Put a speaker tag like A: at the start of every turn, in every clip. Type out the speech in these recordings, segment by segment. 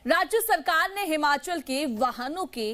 A: राज्य सरकार ने हिमाचल के वाहनों के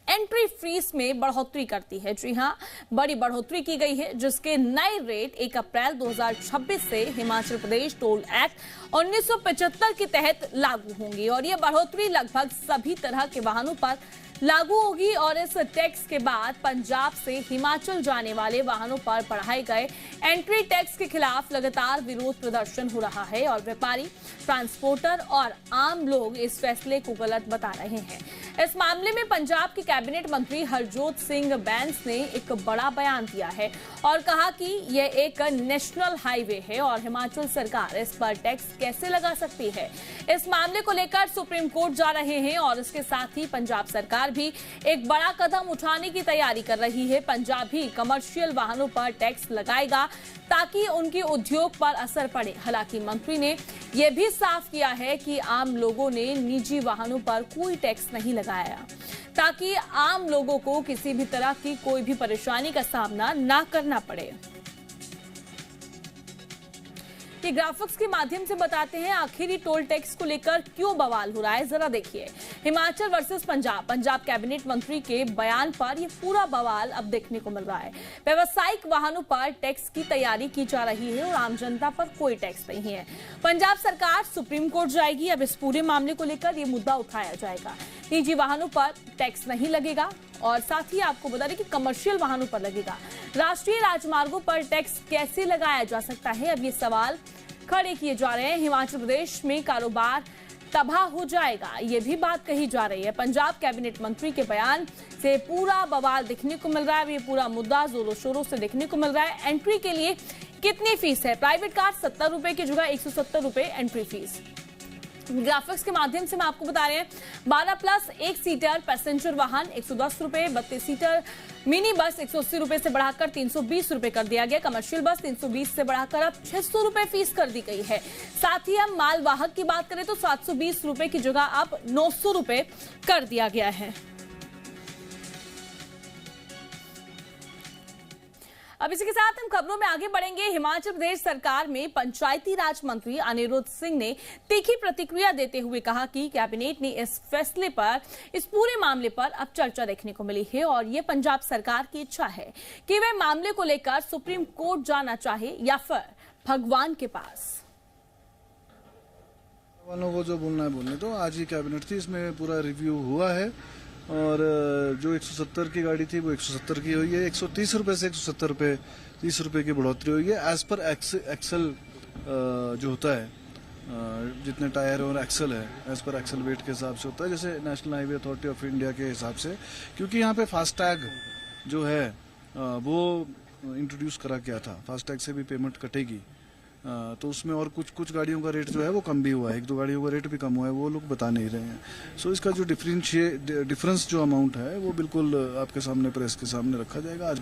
A: एंट्री फीस में बढ़ोतरी करती है। जी हां, बड़ी बढ़ोतरी की गई है, जिसके नए रेट 1 अप्रैल 2026 से हिमाचल प्रदेश टोल एक्ट 1975 के तहत लागू होंगी और ये बढ़ोतरी लगभग सभी तरह के वाहनों पर लागू होगी। और इस टैक्स के बाद पंजाब से हिमाचल जाने वाले वाहनों पर बढ़ाए गए एंट्री टैक्स के खिलाफ लगातार विरोध प्रदर्शन हो रहा है और व्यापारी, ट्रांसपोर्टर और आम लोग इस फैसले को गलत बता रहे हैं। इस मामले में पंजाब के कैबिनेट मंत्री हरजोत सिंह बैंस ने एक बड़ा बयान दिया है और कहा कि यह एक नेशनल हाईवे है और हिमाचल सरकार इस पर टैक्स कैसे लगा सकती है। इस मामले को लेकर सुप्रीम कोर्ट जा रहे हैं और इसके साथ ही पंजाब सरकार भी एक बड़ा कदम उठाने की तैयारी कर रही है। पंजाब भी कमर्शियल वाहनों पर टैक्स लगाएगा ताकि उनके उद्योग पर असर पड़े। हालांकि मंत्री ने यह भी साफ किया है कि आम लोगों ने निजी वाहनों पर कोई टैक्स नहीं लगाया ताकि आम लोगों को किसी भी तरह की कोई भी परेशानी का सामना ना करना पड़े। ये ग्राफिक्स के माध्यम से बताते हैं आखिर टोल टैक्स को लेकर क्यों बवाल हो रहा है। जरा देखिए, हिमाचल वर्सेस पंजाब कैबिनेट मंत्री के बयान पर ये पूरा बवाल अब देखने को मिल रहा है। व्यावसायिक वाहनों पर टैक्स की तैयारी की जा रही है और आम जनता पर कोई टैक्स नहीं है। पंजाब सरकार सुप्रीम कोर्ट जाएगी। अब इस पूरे मामले को लेकर ये मुद्दा उठाया जाएगा। निजी वाहनों पर टैक्स नहीं लगेगा और साथ ही आपको बता दें कि कमर्शियल वाहनों पर लगेगा। राष्ट्रीय राजमार्गों पर टैक्स कैसे लगाया जा सकता है, अब ये सवाल खड़े किए जा रहे हैं। हिमाचल प्रदेश में कारोबार तबाह हो जाएगा, ये भी बात कही जा रही है। पंजाब कैबिनेट मंत्री के बयान से पूरा बवाल देखने को मिल रहा है। ये पूरा मुद्दा जोरों शोरों से देखने को मिल रहा है। एंट्री के लिए कितनी फीस है? प्राइवेट कार 70 रुपए की जगह 170 रुपए एंट्री फीस। ग्राफिक्स के माध्यम से मैं आपको बता रहे हैं 12+ 1 सीटर पैसेंजर वाहन 110 रुपए, 32 सीटर मिनी बस 180 रुपए से बढ़ाकर 320 रुपए कर दिया गया। कमर्शियल बस 320 से बढ़ाकर अब 600 रुपए फीस कर दी गई है। साथ ही हम मालवाहक की बात करें तो 720 रुपए की जगह अब 900 रुपए कर दिया गया है। अब इसी के साथ हम खबरों में आगे बढ़ेंगे। हिमाचल प्रदेश सरकार में पंचायती राज मंत्री अनिरुद्ध सिंह ने तीखी प्रतिक्रिया देते हुए कहा कि कैबिनेट ने इस फैसले पर, इस पूरे मामले पर अब चर्चा देखने को मिली है और ये पंजाब सरकार की इच्छा है कि वह मामले को लेकर सुप्रीम कोर्ट जाना चाहे या फिर भगवान के पास।
B: वालों को जो बोलना है बोलने तो आज ही कैबिनेट थी, इसमें पूरा रिव्यू हुआ है और जो 170 की गाड़ी थी वो 170 की हुई है। 130 रुपए से 170 रुपए 30 रुपए की बढ़ोतरी हुई है। एज पर एक्सल जो होता है, जितने टायर और एक्सल है एज पर एक्सल वेट के हिसाब से होता है, जैसे national highway authority of India के हिसाब से। क्योंकि यहाँ पे फास्टैग जो है वो इंट्रोड्यूस करा गया था, फास्टैग से भी पेमेंट कटेगी, तो उसमें और कुछ गाड़ियों का रेट जो है वो कम भी हुआ है, 1-2 गाड़ियों का रेट भी कम हुआ है, वो लोग बता नहीं रहे हैं। सो इसका जो डिफरेंस जो अमाउंट है वो बिल्कुल आपके सामने, प्रेस के सामने रखा जाएगा। आज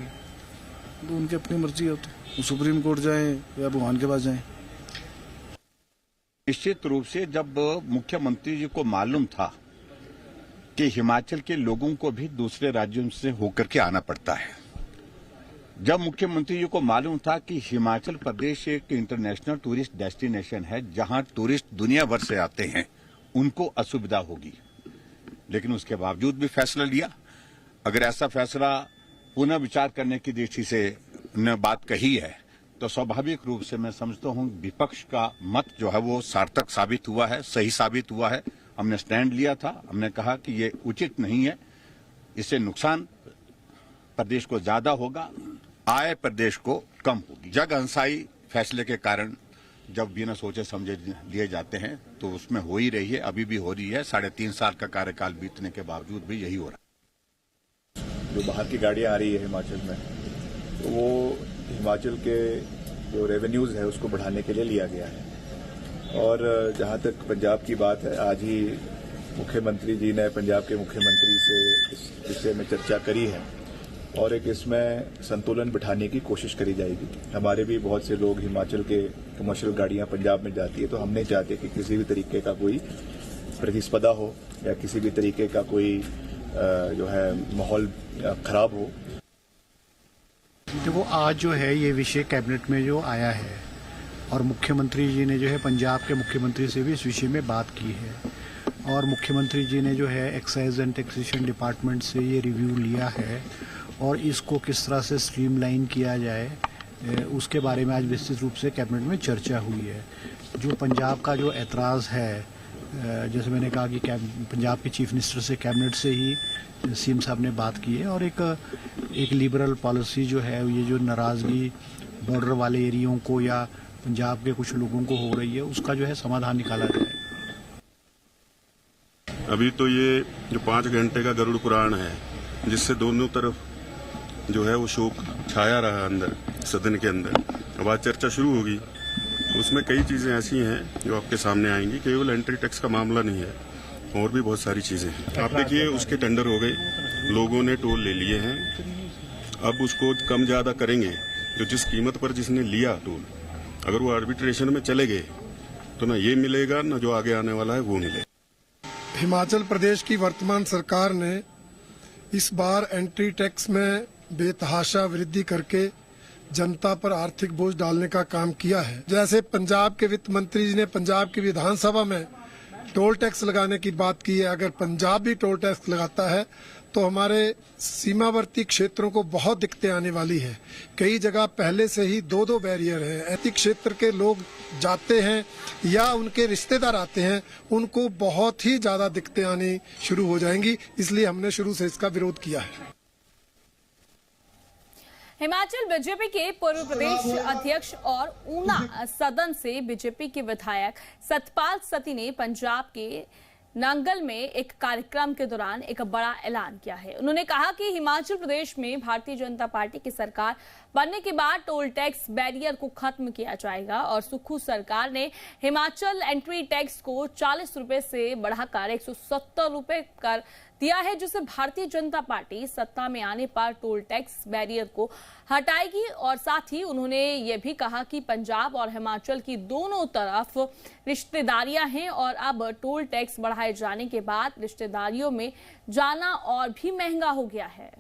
B: तो उनकी अपनी मर्जी है, तो सुप्रीम कोर्ट जाएं या भगवान के पास जाएं।
C: निश्चित रूप से जब मुख्यमंत्री जी को मालूम था कि हिमाचल के लोगों को भी दूसरे राज्यों से होकर के आना पड़ता है, जब मुख्यमंत्री जी को मालूम था कि हिमाचल प्रदेश एक इंटरनेशनल टूरिस्ट डेस्टिनेशन है जहां टूरिस्ट दुनिया भर से आते हैं, उनको असुविधा होगी, लेकिन उसके बावजूद भी फैसला लिया। अगर ऐसा फैसला पुनः विचार करने की दृष्टि से ने बात कही है तो स्वाभाविक रूप से मैं समझता हूं विपक्ष का मत जो है वो सार्थक साबित हुआ है, सही साबित हुआ है। हमने स्टैंड लिया था, हमने कहा कि ये उचित नहीं है, इससे नुकसान प्रदेश को ज्यादा होगा, आय प्रदेश को कम होगी। जग अंसाई फैसले के कारण जब बिना सोचे समझे लिए जाते हैं तो उसमें हो ही रही है, अभी भी हो रही है। 3.5 साल का कार्यकाल बीतने के बावजूद भी यही हो रहा है।
D: जो बाहर की गाड़ियां आ रही है हिमाचल में, तो वो हिमाचल के जो रेवेन्यूज है उसको बढ़ाने के लिए लिया गया है। और जहां तक पंजाब की बात है, आज ही मुख्यमंत्री जी ने पंजाब के मुख्यमंत्री से इस विषय में चर्चा करी है और एक इसमें संतुलन बिठाने की कोशिश करी जाएगी। हमारे भी बहुत से लोग हिमाचल के कमर्शियल गाड़ियां पंजाब में जाती है, तो हम नहीं चाहते कि किसी भी तरीके का कोई प्रतिस्पर्धा हो या किसी भी तरीके का कोई जो है माहौल खराब हो।
E: देखो, आज जो है ये विषय कैबिनेट में जो आया है और मुख्यमंत्री जी ने जो है पंजाब के मुख्यमंत्री से भी इस विषय में बात की है, और मुख्यमंत्री जी ने जो है एक्साइज एंड टैक्सेशन डिपार्टमेंट से ये रिव्यू लिया है और इसको किस तरह से स्ट्रीमलाइन किया जाए उसके बारे में आज विस्तृत रूप से कैबिनेट में चर्चा हुई है। जो पंजाब का जो ऐतराज़ है, जैसे मैंने कहा कि पंजाब के चीफ मिनिस्टर से कैबिनेट से ही सीएम साहब ने बात की है और एक लिबरल पॉलिसी जो है, ये जो नाराज़गी बॉर्डर वाले एरियो को या पंजाब के कुछ लोगों को हो रही है, उसका जो है समाधान निकाला जाए।
F: अभी तो ये जो 5 घंटे का गरुड़ पुराण है, जिससे दोनों तरफ जो है वो शोक छाया रहा अंदर सदन के अंदर, अब आज चर्चा शुरू होगी। उसमें कई चीजें ऐसी हैं जो आपके सामने आएंगी। केवल एंट्री टैक्स का मामला नहीं है, और भी बहुत सारी चीजें हैं। आप देखिए, उसके टेंडर हो गए, लोगों ने टोल ले लिए हैं, अब उसको कम ज्यादा करेंगे। जो जिस कीमत पर जिसने लिया टोल, अगर वो आर्बिट्रेशन में चले गए तो ना ये मिलेगा, ना जो आगे आने वाला है वो मिलेगा।
G: हिमाचल प्रदेश की वर्तमान सरकार ने इस बार एंट्री टैक्स में बेतहाशा वृद्धि करके जनता पर आर्थिक बोझ डालने का काम किया है। जैसे पंजाब के वित्त मंत्री जी ने पंजाब की विधानसभा में टोल टैक्स लगाने की बात की है, अगर पंजाब भी टोल टैक्स लगाता है तो हमारे सीमावर्ती क्षेत्रों को बहुत दिक्कतें आने वाली है। कई जगह पहले से ही 2-2 बैरियर हैं। ऐसे क्षेत्र के लोग जाते हैं या उनके रिश्तेदार आते हैं, उनको बहुत ही ज्यादा दिक्कतें आनी शुरू हो जाएंगी। इसलिए हमने शुरू से इसका विरोध किया है।
A: हिमाचल बीजेपी के पूर्व प्रदेश अध्यक्ष और ऊना सदन से बीजेपी के विधायक सतपाल सत्ती ने पंजाब के नांगल में एक कार्यक्रम के दौरान एक बड़ा ऐलान किया है। उन्होंने कहा कि हिमाचल प्रदेश में भारतीय जनता पार्टी की सरकार बनने के बाद टोल टैक्स बैरियर को खत्म किया जाएगा और सुक्खू सरकार ने हिमाचल एंट्री टैक्स को 40 रुपए से बढ़ाकर 170 रुपए कर दिया है, जिससे भारतीय जनता पार्टी सत्ता में आने पर टोल टैक्स बैरियर को हटाएगी। और साथ ही उन्होंने ये भी कहा कि पंजाब और हिमाचल की दोनों तरफ रिश्तेदारियां हैं और अब टोल टैक्स बढ़ाए जाने के बाद रिश्तेदारियों में जाना और भी महंगा हो गया है।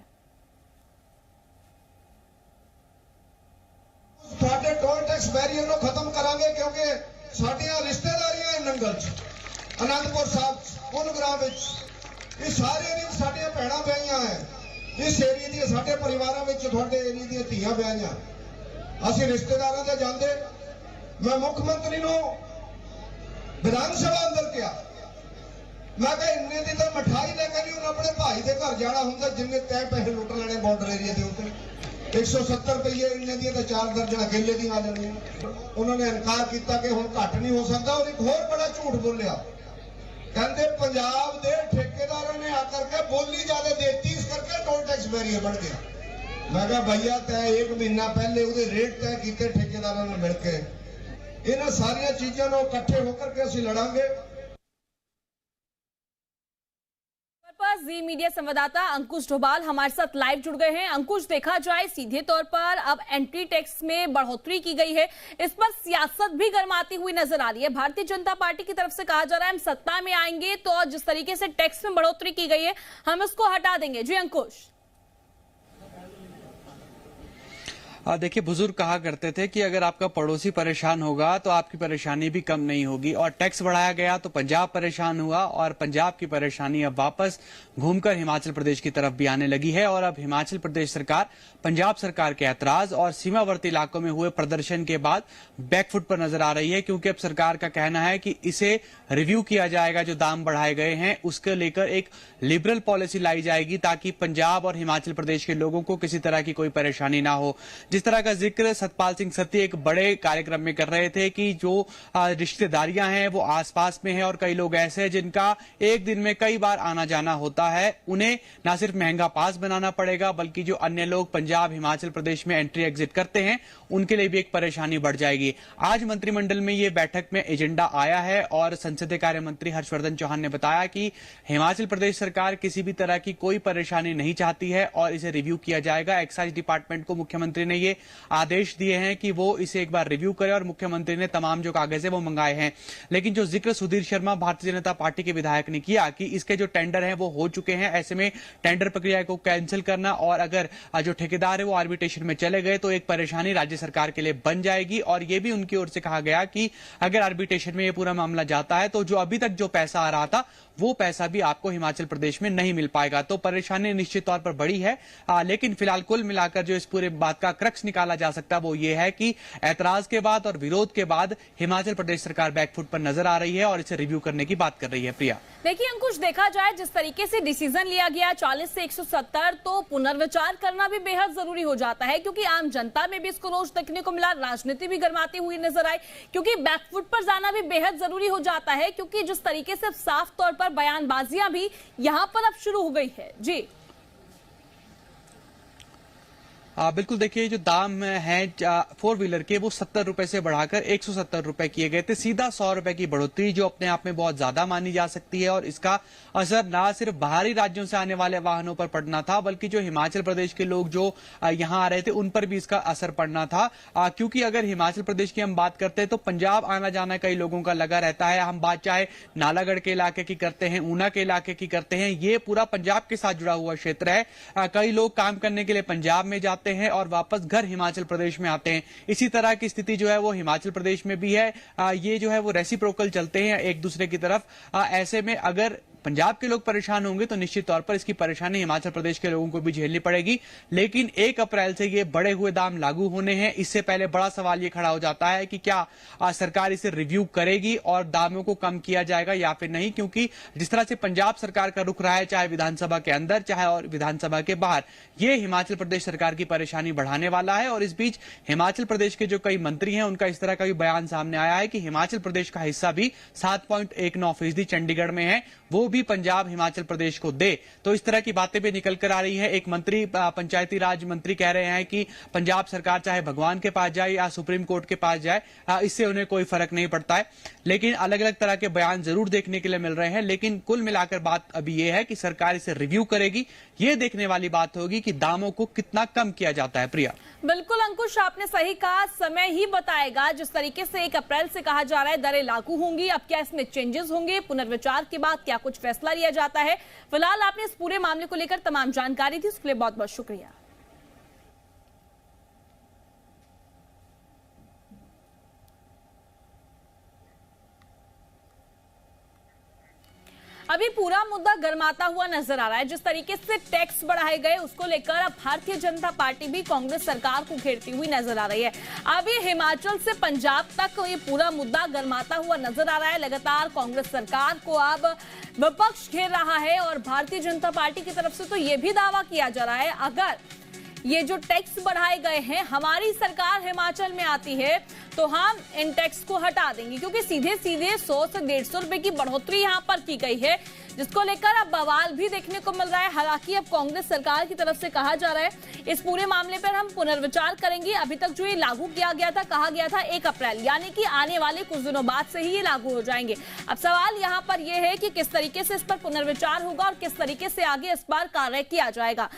H: साडे टोल टैक्स बैरियर को खत्म करांगे, क्योंकि साडियां रिश्तेदारियां हैं नंगल च, आनंदपुर साहब, कुलग्राम विच, ये सारे दिन साडियां भैणां ब्याहियां हैं। इस एरिया दी साडे परिवारां विच तुहाडे एरिया दी धीआं ब्याहियां। असीं रिश्तेदारां दे जांदे, मैं मुख्यमंत्री नूं विधान सभा अंदर किया, मैं कहा इन्ने दी तां मिठाई लेके नहीं उन्हें अपने भाई दे घर जाना हुंदा जिन्ने तय पैसे लुट लेने बॉर्डर एरिया दे उत्ते। 170 रुपये इन्ने दी तां 4 दर्जन अकेले दी आ जाणीआं। उन्होंने इनकार किया कि हुण घट नहीं हो सकता। और एक होर बड़ा झूठ बोलिया, कहते पंजाब दे ठेकेदारों ने आकर के बोली ज्यादा देती, इस करके टोल टैक्स बैरियर बढ़ गया। मैं कहा भैया तय 1 महीना पहले उहदे रेट तय किए ठेकेदारों ने मिल के, इन्हां सारियां चीज़ों को इकट्ठे होकर के असीं लड़ांगे।
A: जी मीडिया संवाददाता अंकुश डोभाल हमारे साथ लाइव जुड़ गए हैं। अंकुश, देखा जाए सीधे तौर पर अब एंट्री टैक्स में बढ़ोतरी की गई है, इस पर सियासत भी गर्माती हुई नजर आ रही है। भारतीय जनता पार्टी की तरफ से कहा जा रहा है हम सत्ता में आएंगे तो जिस तरीके से टैक्स में बढ़ोतरी की गई है हम इसको हटा देंगे। जी अंकुश।
I: देखिए, बुजुर्ग कहा करते थे कि अगर आपका पड़ोसी परेशान होगा तो आपकी परेशानी भी कम नहीं होगी, और टैक्स बढ़ाया गया तो पंजाब परेशान हुआ और पंजाब की परेशानी अब वापस घूमकर हिमाचल प्रदेश की तरफ भी आने लगी है। और अब हिमाचल प्रदेश सरकार पंजाब सरकार के ऐतराज और सीमावर्ती इलाकों में हुए प्रदर्शन के बाद बैकफुट पर नजर आ रही है, क्योंकि अब सरकार का कहना है कि इसे रिव्यू किया जाएगा। जो दाम बढ़ाए गए हैं उसके लेकर एक लिबरल पॉलिसी लाई जाएगी ताकि पंजाब और हिमाचल प्रदेश के लोगों को किसी तरह की कोई परेशानी ना हो। जिस तरह का जिक्र सतपाल सिंह सत्ती एक बड़े कार्यक्रम में कर रहे थे कि जो रिश्तेदारियां हैं वो आसपास में हैं और कई लोग ऐसे हैं जिनका एक दिन में कई बार आना जाना होता है, उन्हें ना सिर्फ महंगा पास बनाना पड़ेगा बल्कि जो अन्य लोग पंजाब हिमाचल प्रदेश में एंट्री एग्जिट करते हैं उनके लिए भी एक परेशानी बढ़ जाएगी। आज मंत्रिमंडल में ये बैठक में एजेंडा आया है और संसदीय कार्य मंत्री हर्षवर्धन चौहान ने बताया कि हिमाचल प्रदेश सरकार किसी भी तरह की कोई परेशानी नहीं चाहती है और इसे रिव्यू किया जाएगा। एक्साइज डिपार्टमेंट को मुख्यमंत्री ने ये आदेश दिए हैं कि वो इसे एक बार रिव्यू करे और मुख्यमंत्री ने तमाम जो कागज है वो मंगाए हैं। लेकिन जो जिक्र सुधीर शर्मा भारतीय जनता पार्टी के विधायक ने किया कि इसके जो टेंडर हैं वो हो चुके हैं, ऐसे में टेंडर प्रक्रिया को कैंसिल करना और अगर जो ठेकेदार है वो आर्बिट्रेशन में चले गए तो एक परेशानी राज्य सरकार के लिए बन जाएगी। और ये भी उनकी ओर से कहा गया कि अगर आर्बिट्रेशन में ये पूरा मामला जाता है तो जो अभी तक जो पैसा आ रहा था वो पैसा भी आपको हिमाचल प्रदेश में नहीं मिल पाएगा। तो परेशानी निश्चित तौर पर बड़ी है, लेकिन फिलहाल कुल मिलाकर जो इस पूरे बात का क्रक्स निकाला जा सकता है वो ये है कि ऐतराज के बाद और विरोध के बाद हिमाचल प्रदेश सरकार बैकफुट पर नजर आ रही है और इसे रिव्यू करने की बात कर रही है। प्रिया,
A: देखिए अंकुश, देखा जाए जिस तरीके से डिसीजन लिया गया 40 से 170, तो पुनर्विचार करना भी बेहद जरूरी हो जाता है, क्योंकि आम जनता में भी इसको रोष देखने को मिला, राजनीति भी गरमाती हुई नजर आई, क्योंकि बैकफुट पर जाना भी बेहद जरूरी हो जाता है, क्योंकि जिस तरीके से साफ तौर पर बयानबाजियां भी यहां पर अब शुरू हो गई है। जी
I: बिल्कुल, देखिए जो दाम है 4 व्हीलर के वो 70 रुपए से बढ़ाकर 170 रुपए किए गए थे। सीधा 100 रुपए की बढ़ोतरी जो अपने आप में बहुत ज्यादा मानी जा सकती है, और इसका असर ना सिर्फ बाहरी राज्यों से आने वाले वाहनों पर पड़ना था, बल्कि जो हिमाचल प्रदेश के लोग जो यहां आ रहे थे उन पर भी इसका असर पड़ना था। क्योंकि अगर हिमाचल प्रदेश की हम बात करते हैं तो पंजाब आना जाना कई लोगों का लगा रहता है। हम बात चाहे नालागढ़ के इलाके की करते हैं, ऊना के इलाके की करते हैं, ये पूरा पंजाब के साथ जुड़ा हुआ क्षेत्र है। कई लोग काम करने के लिए पंजाब में जाते हैं और वापस घर हिमाचल प्रदेश में आते हैं। इसी तरह की स्थिति जो है वो हिमाचल प्रदेश में भी है। ये जो है वो रेसिप्रोकल चलते हैं एक दूसरे की तरफ। ऐसे में अगर पंजाब के लोग परेशान होंगे तो निश्चित तौर पर इसकी परेशानी हिमाचल प्रदेश के लोगों को भी झेलनी पड़ेगी। लेकिन 1 अप्रैल से ये बढ़े हुए दाम लागू होने हैं। इससे पहले बड़ा सवाल ये खड़ा हो जाता है कि क्या सरकार इसे रिव्यू करेगी और दामों को कम किया जाएगा या फिर नहीं, क्योंकि जिस तरह से पंजाब सरकार का रुख रहा है, चाहे विधानसभा के अंदर चाहे और विधानसभा के बाहर, ये हिमाचल प्रदेश सरकार की परेशानी बढ़ाने वाला है। और इस बीच हिमाचल प्रदेश के जो कई मंत्री हैं उनका इस तरह का भी बयान सामने आया है कि हिमाचल प्रदेश का हिस्सा भी 7.19% चंडीगढ़ में है, वो भी पंजाब हिमाचल प्रदेश को दे। तो इस तरह की बातें भी निकल कर आ रही है। एक मंत्री, पंचायती राज मंत्री, कह रहे हैं कि पंजाब सरकार चाहे भगवान के पास जाए या सुप्रीम कोर्ट के पास जाए, इससे उन्हें कोई फर्क नहीं पड़ता है। लेकिन अलग अलग तरह के बयान जरूर देखने के लिए मिल रहे हैं। लेकिन कुल मिलाकर बात अभी यह है कि सरकार इसे रिव्यू करेगी। ये देखने वाली बात होगी कि दामों को कितना कम किया जाता है। प्रिया,
A: बिल्कुल अंकुश, आपने सही कहा, समय ही बताएगा। जिस तरीके से 1 अप्रैल से कहा जा रहा है दरें लागू होंगी, अब क्या इसमें चेंजेस होंगे, पुनर्विचार के बाद क्या कुछ फैसला लिया जाता है। फिलहाल आपने इस पूरे मामले को लेकर तमाम जानकारी दी, उसके लिए बहुत बहुत शुक्रिया। अभी पूरा मुद्दा गर्माता हुआ नजर आ रहा है। जिस तरीके से टैक्स बढ़ाए गए उसको लेकर अब भारतीय जनता पार्टी भी कांग्रेस सरकार को घेरती हुई नजर आ रही है। अब ये हिमाचल से पंजाब तक ये पूरा मुद्दा गर्माता हुआ नजर आ रहा है। लगातार कांग्रेस सरकार को अब विपक्ष घेर रहा है और भारतीय जनता पार्टी की तरफ से तो ये भी दावा किया जा रहा है, अगर ये जो टैक्स बढ़ाए गए हैं, हमारी सरकार हिमाचल में आती है तो हम इन टैक्स को हटा देंगे, क्योंकि सीधे सीधे 100 से 150 रुपए की बढ़ोतरी यहां पर की गई है, जिसको लेकर अब बवाल भी देखने को मिल रहा है। हालांकि अब कांग्रेस सरकार की तरफ से कहा जा रहा है इस पूरे मामले पर हम पुनर्विचार करेंगे। अभी तक जो ये लागू किया गया था, कहा गया था 1 अप्रैल, यानी कि आने वाले कुछ दिनों बाद से ही ये लागू हो जाएंगे। अब सवाल यहाँ पर यह है कि किस तरीके से इस पर पुनर्विचार होगा और किस तरीके से आगे इस पर कार्य किया जाएगा।